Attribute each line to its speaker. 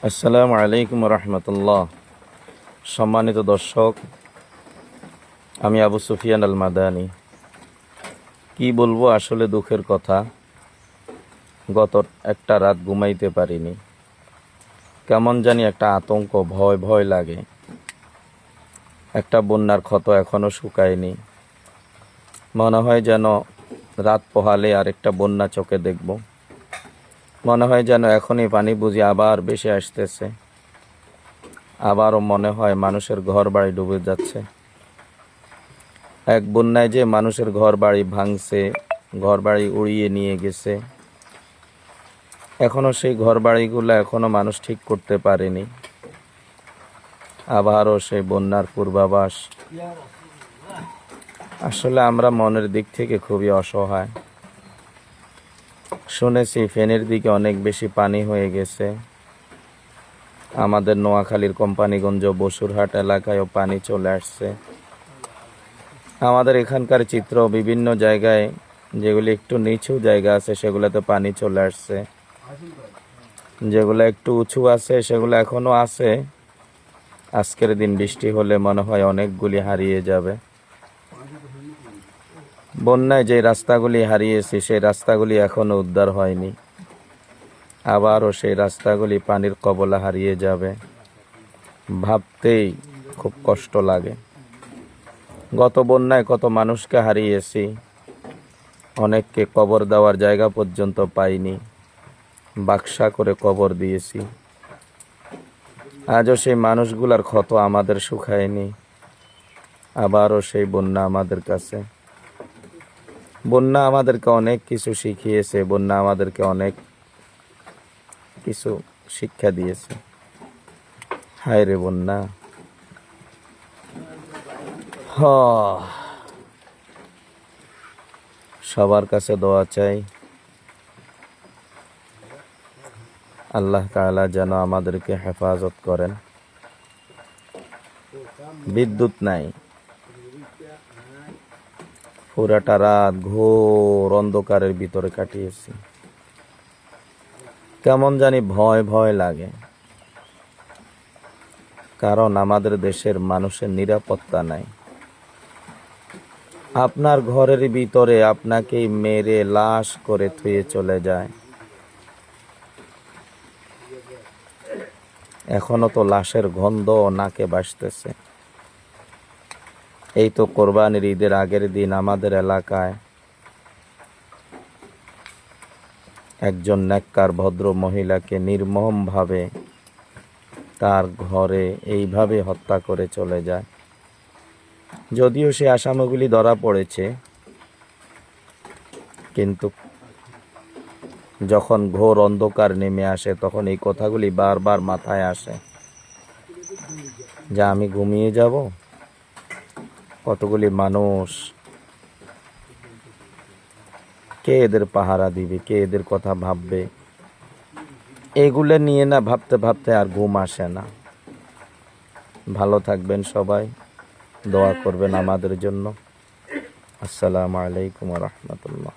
Speaker 1: আসসালামু আলাইকুম রহমতুল্লাহ। সম্মানিত দর্শক, আমি আবু সুফিয়ান আল মাদানী। কি বলবো, আসলে দুঃখের কথা। গত একটা রাত ঘুমাইতে পারিনি। কেমন জানি একটা আতঙ্ক, ভয় ভয় লাগে। একটা বন্যার ক্ষত এখনো শুকায়নি। মনে হয় যেন রাত পোহালে আরেকটা বন্যা চোখে দেখব। মনে হয় যেন এখনই পানি বুঝি আবার বেশি আসতেছে। আবারও মনে হয় মানুষের ঘর বাড়ি ডুবে যাচ্ছে। এক বন্যায় যে মানুষের ঘর বাড়ি ভাঙছে, ঘর বাড়ি উড়িয়ে নিয়ে গেছে। এখনো সেই ঘর বাড়িগুলো এখনো মানুষ ঠিক করতে পারেনি। আবারও সেই বন্যার পূর্বাভাস। আসলে আমরা মনের দিক থেকে খুবই অসহায়। শুনেছি ফেনীর দিকে অনেক বেশি পানি হয়ে গেছে। আমাদের নোয়াখালীর কোম্পানিগঞ্জ বসুরহাট এলাকায়ও পানি চলে আসছে। আমাদের এখানকার চিত্র বিভিন্ন জায়গায়, যেগুলি একটু নিচু জায়গা আছে সেগুলোতে পানি চলে আসছে। যেগুলো একটু উঁচু আছে সেগুলো এখনো আছে। আজকের দিন বৃষ্টি হলে মনে হয় অনেকগুলি হারিয়ে যাবে। বন্যায় যে রাস্তাগুলি হারিয়েছি সেই রাস্তাগুলি এখনো উদ্ধার হয়নি। আবারও সেই রাস্তাগুলি পানির কবলে হারিয়ে যাবে। ভাবতেই খুব কষ্ট লাগে। গত বন্যায় কত মানুষকে হারিয়েছি, অনেককে কবর দেওয়ার জায়গা পর্যন্ত পাইনি। বাক্সা করে কবর দিয়েছি। আজও সেই মানুষগুলার ক্ষত আমাদের শুকায়নি। আবারও সেই বন্যা আমাদের কাছে। বন্যা আমাদেরকে অনেক কিছু শিখিয়েছে। বন্যা আমাদেরকে অনেক কিছু শিক্ষা দিয়েছে। হায় রে বন্যা। সবার কাছে দোয়া চাই, আল্লাহ তাআলা যেন আমাদেরকে হেফাজত করেন। বিদ্যুৎ নাই, পুরাটা রাত ঘোর অন্ধকারের ভিতরে কাটিয়েছি। কেমন জানি ভয় ভয় লাগে, কারণ আমাদের দেশের মানুষের নিরাপত্তা নাই। আপনার ঘরের ভিতরে আপনাকেই মেরে লাশ করে থুয়ে চলে যায়। এখনো তো লাশের গন্ধ নাকে ভাসতেছে। এই তো কোরবানির ঈদের আগের দিন আমাদের এলাকায় একজন নেককার ভদ্র মহিলাকে নির্মমভাবে তার ঘরে এইভাবে হত্যা করে চলে যায়। যদিও সে আসামিগুলি ধরা পড়েছে, কিন্তু যখন ঘোর অন্ধকার নেমে আসে তখন এই কথাগুলি বারবার মাথায় আসে, যা আমি ঘুমিয়ে যাব, কতগুলি মানুষ, কে এদের পাহারা দিবে, কে এদের কথা ভাববে। এগুলো নিয়ে না ভাবতে ভাবতে আর ঘুম আসে না। ভালো থাকবেন সবাই, দোয়া করবেন আমাদের জন্য। আসসালামু আলাইকুম ওয়া রাহমাতুল্লাহ।